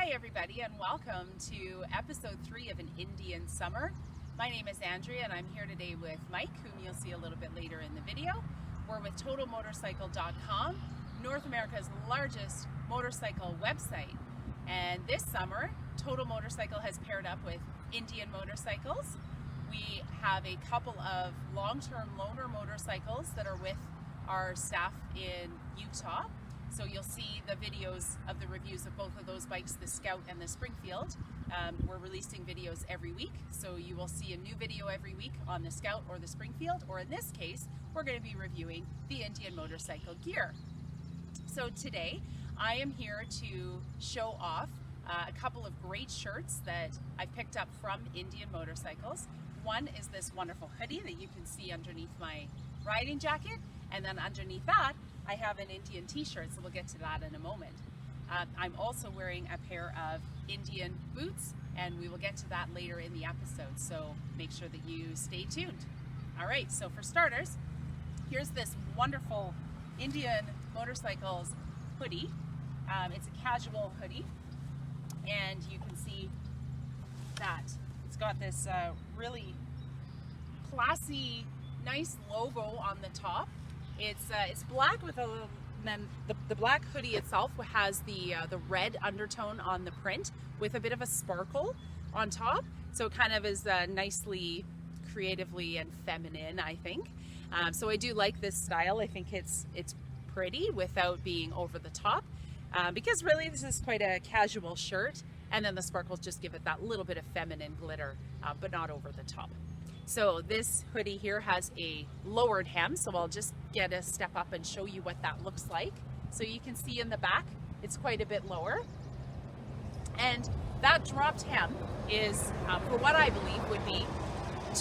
Hi everybody and welcome to episode 3 of An Indian Summer. My name is Andrea and I'm here today with Mike, whom you'll see a little bit later in the video. We're with TotalMotorcycle.com, North America's largest motorcycle website. And this summer, Total Motorcycle has paired up with Indian Motorcycles. We have a couple of long-term loaner motorcycles that are with our staff in Utah. So you'll see the videos of the reviews of both of those bikes, the Scout and the Springfield. We're releasing videos every week, so you will see a new video every week on the Scout or the Springfield, or in this case, we're going to be reviewing the Indian motorcycle gear. So today, I am here to show off a couple of great shirts that I picked up from Indian Motorcycles. One is this wonderful hoodie that you can see underneath my riding jacket, and then underneath that, I have an Indian t-shirt, so we'll get to that in a moment. I'm also wearing a pair of Indian boots, and we will get to that later in the episode, so make sure that you stay tuned. All right, so for starters, here's this wonderful Indian Motorcycles hoodie. It's a casual hoodie, and you can see that it's got this really classy, nice logo on the top. It's black with a little, then the black hoodie itself has the red undertone on the print with a bit of a sparkle on top. So it kind of is nicely, creatively and feminine, I think. So I do like this style. I think it's pretty without being over the top, because really this is quite a casual shirt, and then the sparkles just give it that little bit of feminine glitter, but not over the top. So this hoodie here has a lowered hem, so I'll just get a step up and show you what that looks like. So you can see in the back, it's quite a bit lower. And that dropped hem is, for what I believe would be,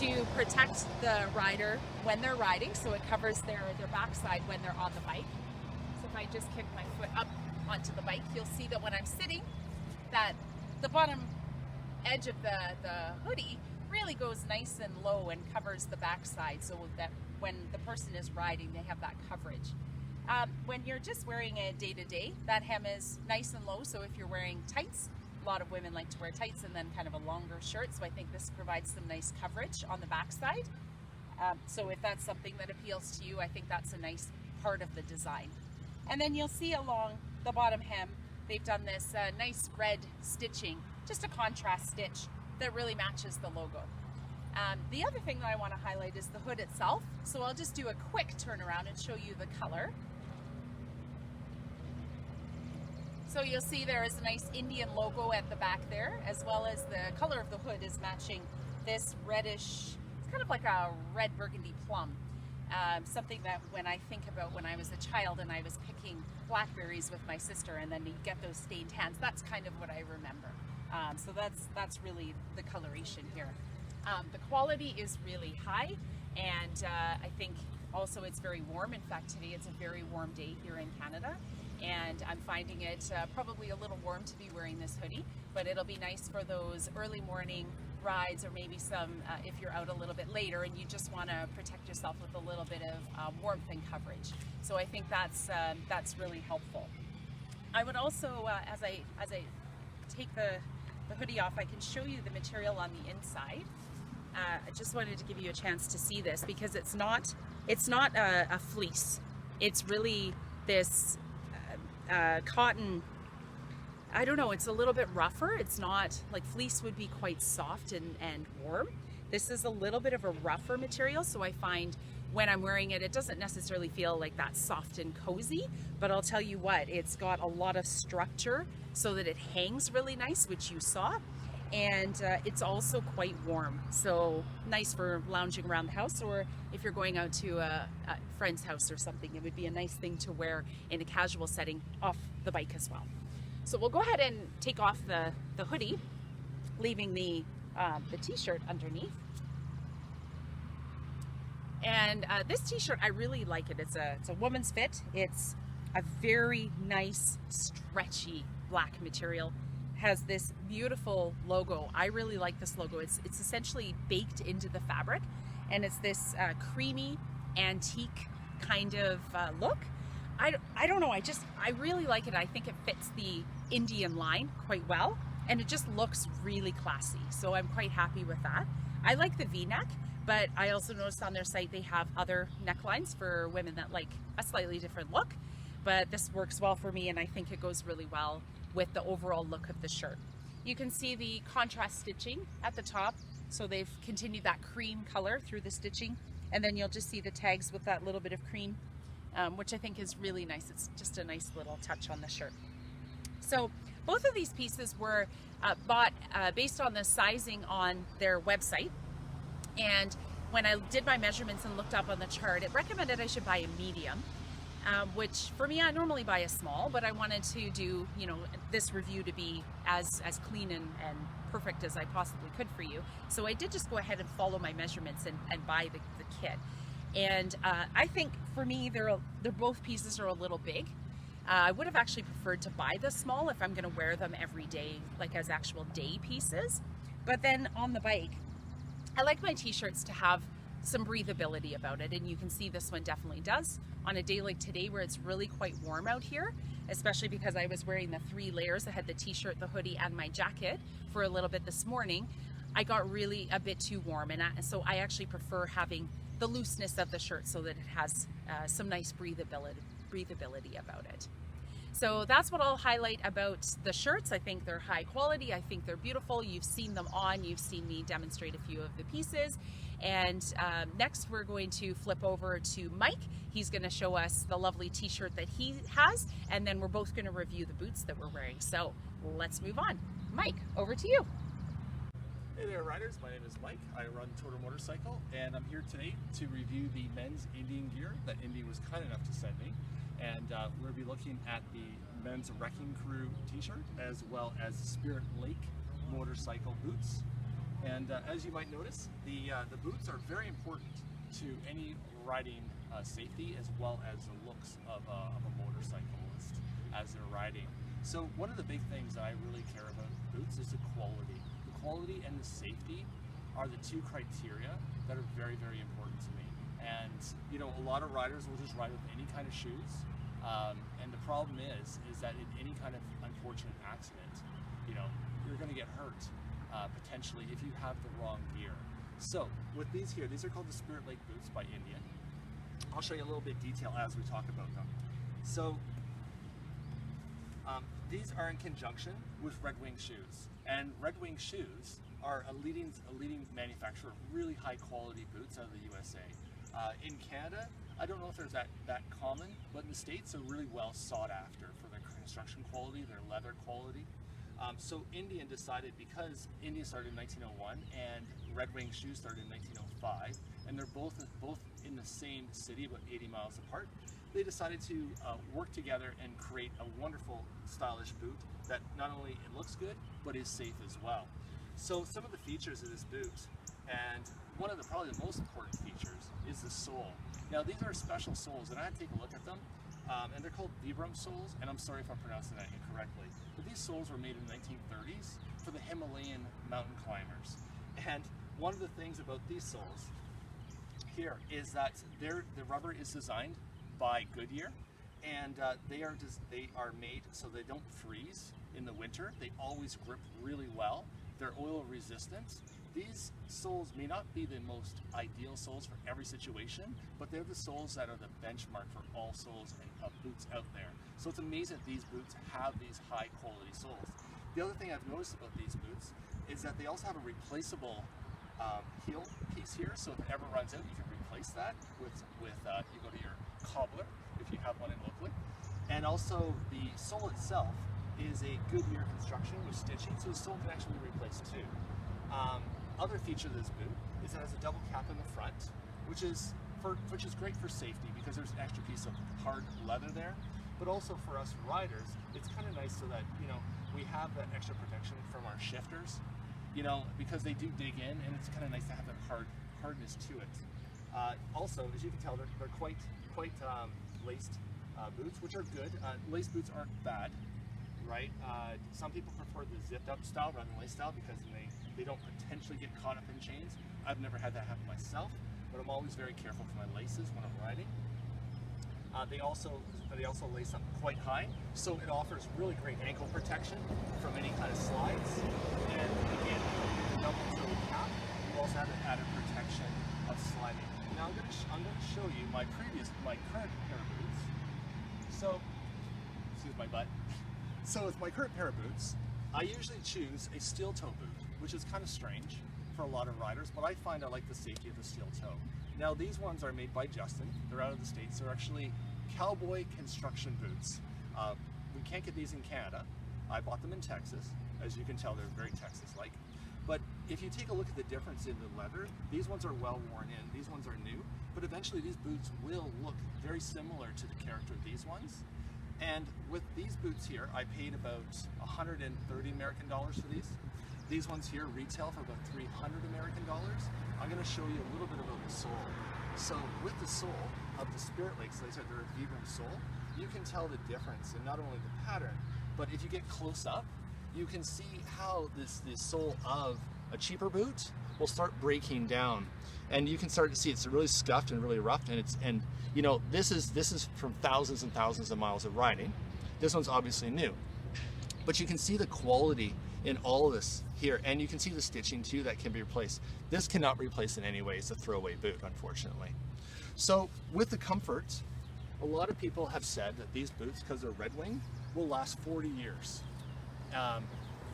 to protect the rider when they're riding, so it covers their backside when they're on the bike. So if I just kick my foot up onto the bike, you'll see that when I'm sitting, that the bottom edge of the hoodie really goes nice and low and covers the backside, so that when the person is riding, they have that coverage. When you're just wearing it day to day, that hem is nice and low, so if you're wearing tights, a lot of women like to wear tights and then kind of a longer shirt, so I think this provides some nice coverage on the backside. So if that's something that appeals to you, I think that's a nice part of the design. And then you'll see along the bottom hem, they've done this nice red stitching, just a contrast stitch that really matches the logo. The other thing that I want to highlight is the hood itself. So I'll just do a quick turnaround and show you the color. So you'll see there is a nice Indian logo at the back there, as well as the color of the hood is matching this reddish, it's kind of like a red burgundy plum. Something that when I think about when I was a child and I was picking blackberries with my sister and then you get those stained hands, that's kind of what I remember. So that's really the coloration here. The quality is really high, and I think also it's very warm. In fact, today it's a very warm day here in Canada, and I'm finding it probably a little warm to be wearing this hoodie, but it'll be nice for those early morning rides, or maybe some if you're out a little bit later and you just want to protect yourself with a little bit of warmth and coverage. So I think that's really helpful. I would also, as I take the hoodie off, I can show you the material on the inside. I just wanted to give you a chance to see this because it's not a fleece. It's really this cotton. I don't know, it's a little bit rougher. It's not like fleece would be quite soft and warm. This is a little bit of a rougher material, so I find when I'm wearing it, it doesn't necessarily feel like that soft and cozy, but I'll tell you what, it's got a lot of structure so that it hangs really nice, which you saw, and it's also quite warm, so nice for lounging around the house, or if you're going out to a friend's house or something, it would be a nice thing to wear in a casual setting off the bike as well. So we'll go ahead and take off the hoodie, leaving the t-shirt underneath. And this t-shirt, I really like it. It's a woman's fit. It's a very nice, stretchy black material. Has this beautiful logo. I really like this logo. It's essentially baked into the fabric, and it's this creamy, antique kind of look. I don't know, I really like it. I think it fits the Indian line quite well, and it just looks really classy. So I'm quite happy with that. I like the V-neck, but I also noticed on their site they have other necklines for women that like a slightly different look. But this works well for me, and I think it goes really well with the overall look of the shirt. You can see the contrast stitching at the top. So they've continued that cream color through the stitching. And then you'll just see the tags with that little bit of cream, which I think is really nice. It's just a nice little touch on the shirt. So both of these pieces were bought based on the sizing on their website. And when I did my measurements and looked up on the chart, it recommended I should buy a medium, which for me, I normally buy a small, but I wanted to do, you know, this review to be as clean and perfect as I possibly could for you. So I did just go ahead and follow my measurements and buy the kit. And I think for me, they're both pieces are a little big. I would have actually preferred to buy the small if I'm going to wear them every day, like as actual day pieces. But then on the bike, I like my t-shirts to have some breathability about it, and you can see this one definitely does. On a day like today where it's really quite warm out here, especially because I was wearing the 3 layers. I had the t-shirt, the hoodie, and my jacket for a little bit this morning. I got really a bit too warm, and so I actually prefer having the looseness of the shirt so that it has some nice breathability about it. So that's what I'll highlight about the shirts. I think they're high quality. I think they're beautiful. You've seen them on. You've seen me demonstrate a few of the pieces. And next we're going to flip over to Mike. He's going to show us the lovely t-shirt that he has, and then we're both going to review the boots that we're wearing. So let's move on. Mike, over to you. Hey there, riders. My name is Mike. I run Total Motorcycle, and I'm here today to review the men's Indian gear that Indy was kind enough to send me. And we'll be looking at the men's Wrecking Crew t-shirt, as well as Spirit Lake motorcycle boots. And as you might notice, the boots are very important to any riding safety, as well as the looks of a motorcyclist as they're riding. So one of the big things that I really care about boots is the quality. The quality and the safety are the 2 criteria that are very, very important to me. And you know, a lot of riders will just ride with any kind of shoes. And the problem is that in any kind of unfortunate accident, you know, you're going to get hurt potentially if you have the wrong gear. So with these here, these are called the Spirit Lake boots by Indian. I'll show you a little bit of detail as we talk about them. So these are in conjunction with Red Wing shoes, and Red Wing shoes are a leading manufacturer of really high quality boots out of the USA. In Canada, I don't know if there's that common, but in the States, they're really well sought after for their construction quality, their leather quality. So Indian decided, because Indian started in 1901 and Red Wing shoes started in 1905, and they're both in the same city, about 80 miles apart, they decided to work together and create a wonderful, stylish boot that not only it looks good, but is safe as well. So some of the features of this boot, and one of probably the most important features, is the sole. Now these are special soles, and I had to take a look at them, and they're called Vibram soles, and I'm sorry if I'm pronouncing that incorrectly, but these soles were made in the 1930s for the Himalayan mountain climbers. And one of the things about these soles here is that the rubber is designed by Goodyear, and they are made so they don't freeze in the winter. They always grip really well. They're oil resistant. These soles may not be the most ideal soles for every situation, but they're the soles that are the benchmark for all soles and boots out there. So it's amazing that these boots have these high quality soles. The other thing I've noticed about these boots is that they also have a replaceable heel piece here, so if it ever runs out, you can replace that with you go to your cobbler if you have one in locally. And also the sole itself is a Goodyear construction with stitching, so the sole can actually be replaced too. Other feature of this boot is that it has a double cap in the front, which is great for safety because there's an extra piece of hard leather there. But also for us riders, it's kind of nice so that, you know, we have that extra protection from our shifters, you know, because they do dig in, and it's kind of nice to have that hardness to it. Also, as you can tell, they're quite laced boots, which are good. Laced boots aren't bad, right? Some people prefer the zipped up style rather than lace style because they don't potentially get caught up in chains. I've never had that happen myself, but I'm always very careful for my laces when I'm riding. They also lace up quite high, so it offers really great ankle protection from any kind of slides. And again, with the double toe cap, you also have an added protection of sliding. Now I'm going to show you my current pair of boots. So, excuse my butt. So with my current pair of boots, I usually choose a steel toe boot, which is kind of strange for a lot of riders, but I find I like the safety of the steel toe. Now these ones are made by Justin. They're out of the States. They're actually cowboy construction boots. We can't get these in Canada. I bought them in Texas. As you can tell, they're very Texas-like. But if you take a look at the difference in the leather, these ones are well worn in, these ones are new, but eventually these boots will look very similar to the character of these ones. And with these boots here, I paid about 130 American dollars for these. These ones here retail for about 300 American dollars. I'm going to show you a little bit about the sole. So with the sole of the Spirit Lakes, they said they're a Vibram sole, you can tell the difference in not only the pattern, but if you get close up, you can see how this sole of a cheaper boot will start breaking down, and you can start to see it's really scuffed and really rough. And you know, this is from thousands and thousands of miles of riding. This one's obviously new, but you can see the quality in all of this here, and you can see the stitching too that can be replaced. This cannot replace in any way. It's a throwaway boot, unfortunately. So with the comfort, a lot of people have said that these boots, because they're Red Wing, will last 40 years.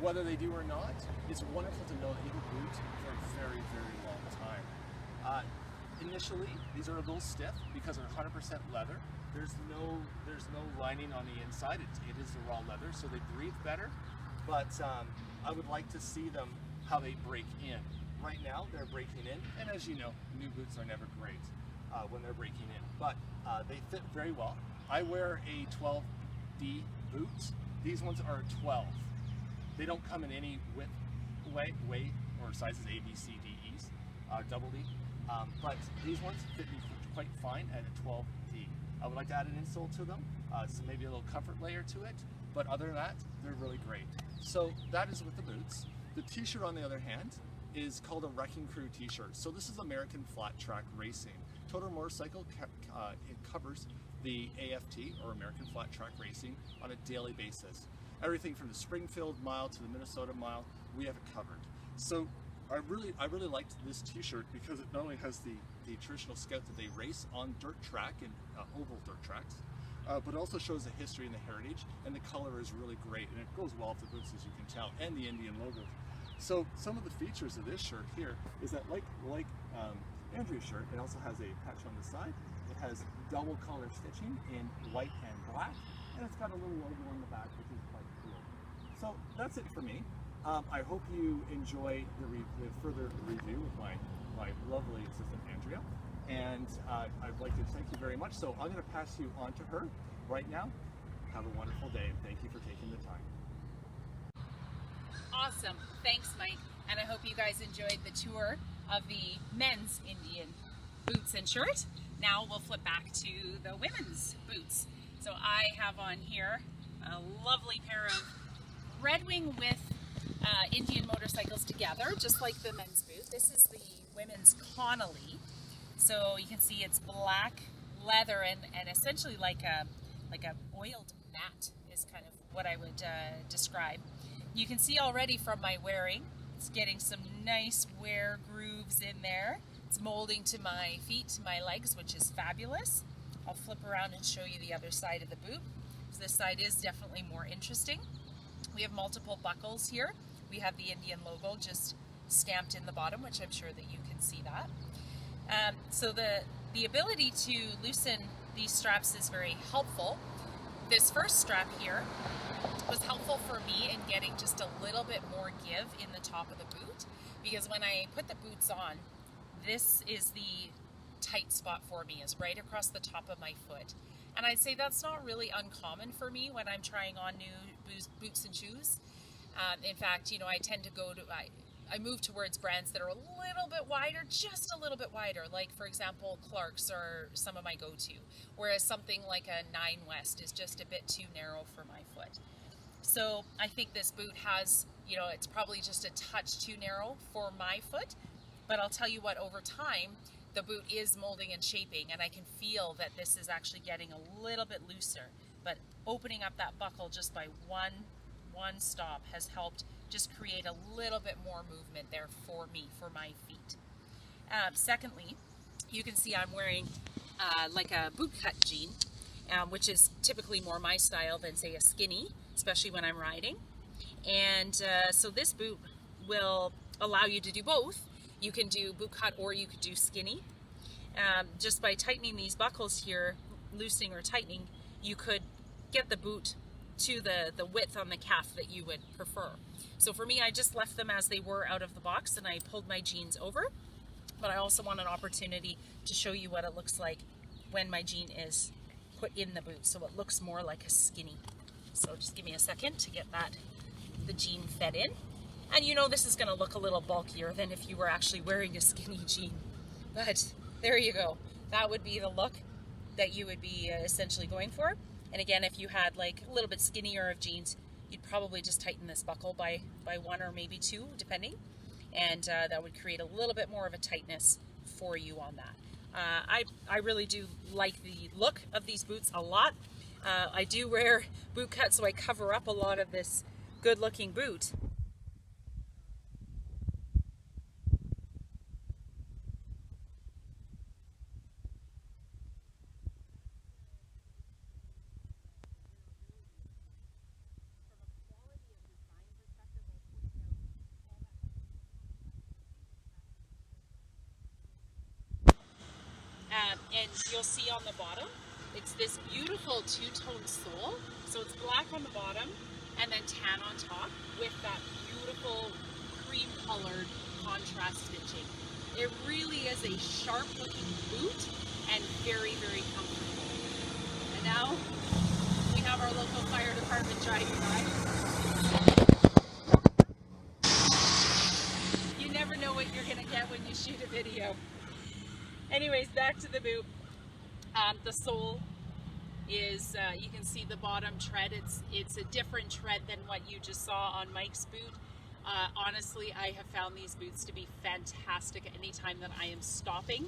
Whether they do or not, it's wonderful to know that you can boot for a very, very long time. Initially, these are a little stiff because they're 100% leather. There's no lining on the inside. It is the raw leather, so they breathe better. But I would like to see them how they break in. Right now, they're breaking in, and as you know, new boots are never great when they're breaking in, but they fit very well. I wear a 12D boot. These ones are 12. They don't come in any width, weight, or sizes A, B, C, D, E's, double D. But these ones fit me quite fine at a 12D. I would like to add an insole to them, so maybe a little comfort layer to it. But other than that, they're really great. So that is with the boots. The t-shirt, on the other hand, is called a Wrecking Crew t-shirt. So this is American Flat Track Racing. Total Motorcycle it covers the AFT, or American Flat Track Racing, on a daily basis. Everything from the Springfield Mile to the Minnesota Mile, we have it covered. So I really liked this t-shirt because it not only has the traditional scout that they race on dirt track and oval dirt tracks, but also shows the history and the heritage, and the color is really great, and it goes well with the boots, as you can tell, and the Indian logo. So some of the features of this shirt here is that, like Andrea's shirt, it also has a patch on the side. It has double color stitching in white and black, and it's got a little logo on the back, which is quite cool. So that's it for me. I hope you enjoy the further review with my lovely assistant Andrea, and I'd like to thank you very much. So I'm going to pass you on to her right now. Have a wonderful day, and thank you for taking the time. Awesome. Thanks, Mike. And I hope you guys enjoyed the tour of the men's Indian boots and shirt. Now we'll flip back to the women's boots. So I have on here a lovely pair of Red Wing with Indian motorcycles together, just like the men's boot. This is the women's Connolly. So you can see it's black leather and essentially like a oiled matte is kind of what I would describe. You can see already from my wearing, it's getting some nice wear grooves in there. It's molding to my feet, to my legs, which is fabulous. I'll flip around and show you the other side of the boot. So this side is definitely more interesting. We have multiple buckles here. We have the Indian logo just stamped in the bottom, which I'm sure that you can see that. So the ability to loosen these straps is very helpful. This first strap here was helpful for me in getting just a little bit more give in the top of the boot, because when I put the boots on, this is the tight spot for me, is right across the top of my foot. And I'd say that's not really uncommon for me when I'm trying on new boots and shoes. In fact, you know, I tend to I move towards brands that are a little bit wider, just a little bit wider, like for example Clark's are some of my go-to, whereas something like a 9 West is just a bit too narrow for my foot. So I think this boot has, you know, it's probably just a touch too narrow for my foot, but I'll tell you what, over time the boot is molding and shaping, and I can feel that this is actually getting a little bit looser. But opening up that buckle just by one stop has helped just create a little bit more movement there for me, for my feet. Secondly, you can see I'm wearing like a bootcut jean, which is typically more my style than, say, a skinny, especially when I'm riding. And so this boot will allow you to do both. You can do bootcut or you could do skinny. Just by tightening these buckles here, loosening or tightening, you could get the boot to the width on the calf that you would prefer. So for me, I just left them as they were out of the box and I pulled my jeans over. But I also want an opportunity to show you what it looks like when my jean is put in the boot, so it looks more like a skinny. So just give me a second to get the jean fed in. And you know this is going to look a little bulkier than if you were actually wearing a skinny jean. But there you go. That would be the look that you would be essentially going for. And again, if you had like a little bit skinnier of jeans, you'd probably just tighten this buckle by one or maybe two, depending. And that would create a little bit more of a tightness for you on that. I really do like the look of these boots a lot. I do wear boot cut, so I cover up a lot of this good looking boot. And you'll see on the bottom, it's this beautiful two-tone sole. So it's black on the bottom and then tan on top with that beautiful cream-colored contrast stitching. It really is a sharp-looking boot and very, very comfortable. And now we have our local fire department driving by. You never know what you're going to get when you shoot a video. Anyways, back to the boot. The sole is, you can see the bottom tread. It's a different tread than what you just saw on Mike's boot. Honestly, I have found these boots to be fantastic anytime that I am stopping.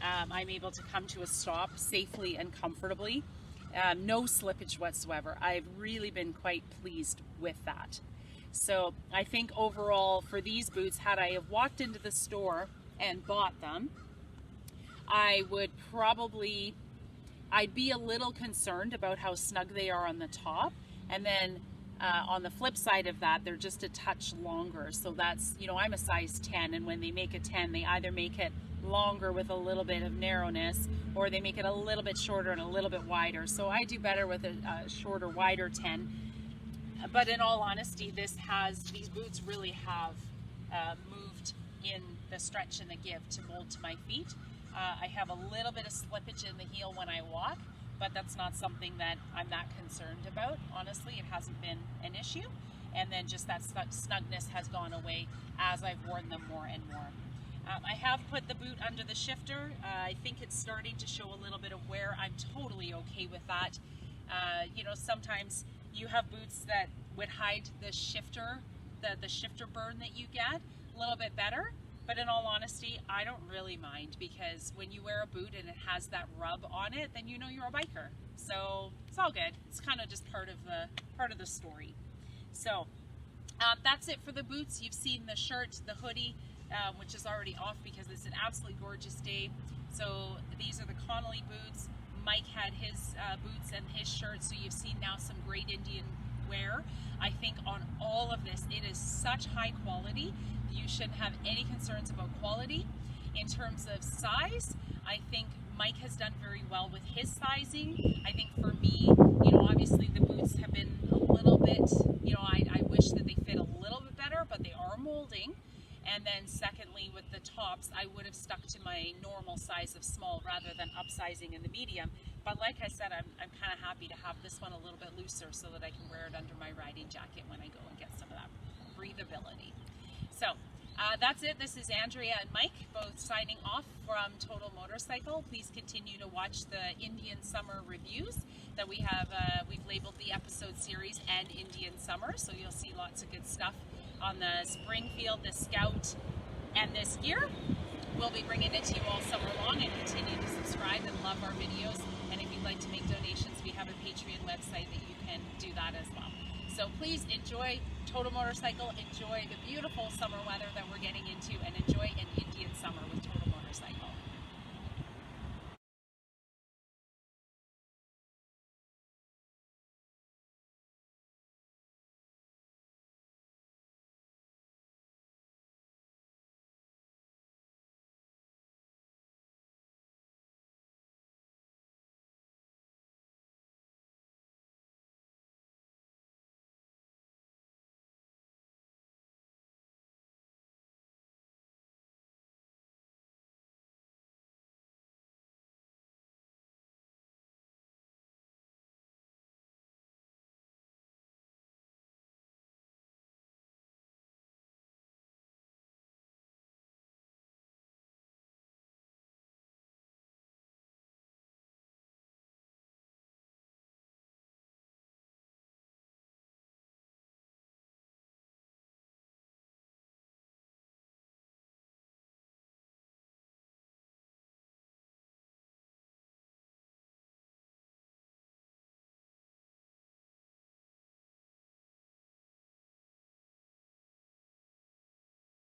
I'm able to come to a stop safely and comfortably. No slippage whatsoever. I've really been quite pleased with that. So I think overall for these boots, had I have walked into the store and bought them, I would probably, I'd be a little concerned about how snug they are on the top. And then on the flip side of that, they're just a touch longer. So that's, you know, I'm a size 10, and when they make a 10, they either make it longer with a little bit of narrowness, or they make it a little bit shorter and a little bit wider. So I do better with a shorter, wider 10. But in all honesty, these boots really have moved in the stretch and the give to mold to my feet. I have a little bit of slippage in the heel when I walk, but that's not something that I'm that concerned about. Honestly, it hasn't been an issue. And then just that snugness has gone away as I've worn them more and more. I have put the boot under the shifter. I think it's starting to show a little bit of wear. I'm totally okay with that. You know, sometimes you have boots that would hide the shifter, the shifter burn that you get a little bit better. But in all honesty, I don't really mind, because when you wear a boot and it has that rub on it, then you know you're a biker. So it's all good. It's kind of just part of the story. So that's it for the boots. You've seen the shirt, the hoodie, which is already off because it's an absolutely gorgeous day. So these are the Connolly Boots. Mike had his boots and his shirt, so you've seen now some great Indian wear. I think on all of this, it is such high quality. You shouldn't have any concerns about quality. In terms of size, I think Mike has done very well with his sizing. I think for me, you know, obviously the boots have been a little bit, you know, I wish that they fit a little bit better, but they are molding. And then secondly, with the tops, I would have stuck to my normal size of small rather than upsizing in the medium. But like I said, I'm kind of happy to have this one a little bit looser so that I can wear it under my riding jacket when I go and get some of that breathability. So that's it. This is Andrea and Mike, both signing off from Total Motorcycle. Please continue to watch the Indian Summer reviews that we have. We've labeled the episode series and Indian Summer, so you'll see lots of good stuff on the Springfield, the Scout, and this gear. We'll be bringing it to you all summer long, and continue to subscribe and love our videos. And if you'd like to make donations, we have a Patreon website that you can do that as well. So please enjoy Total Motorcycle, enjoy the beautiful summer weather that we're getting into, and enjoy an Indian summer with Total Motorcycle.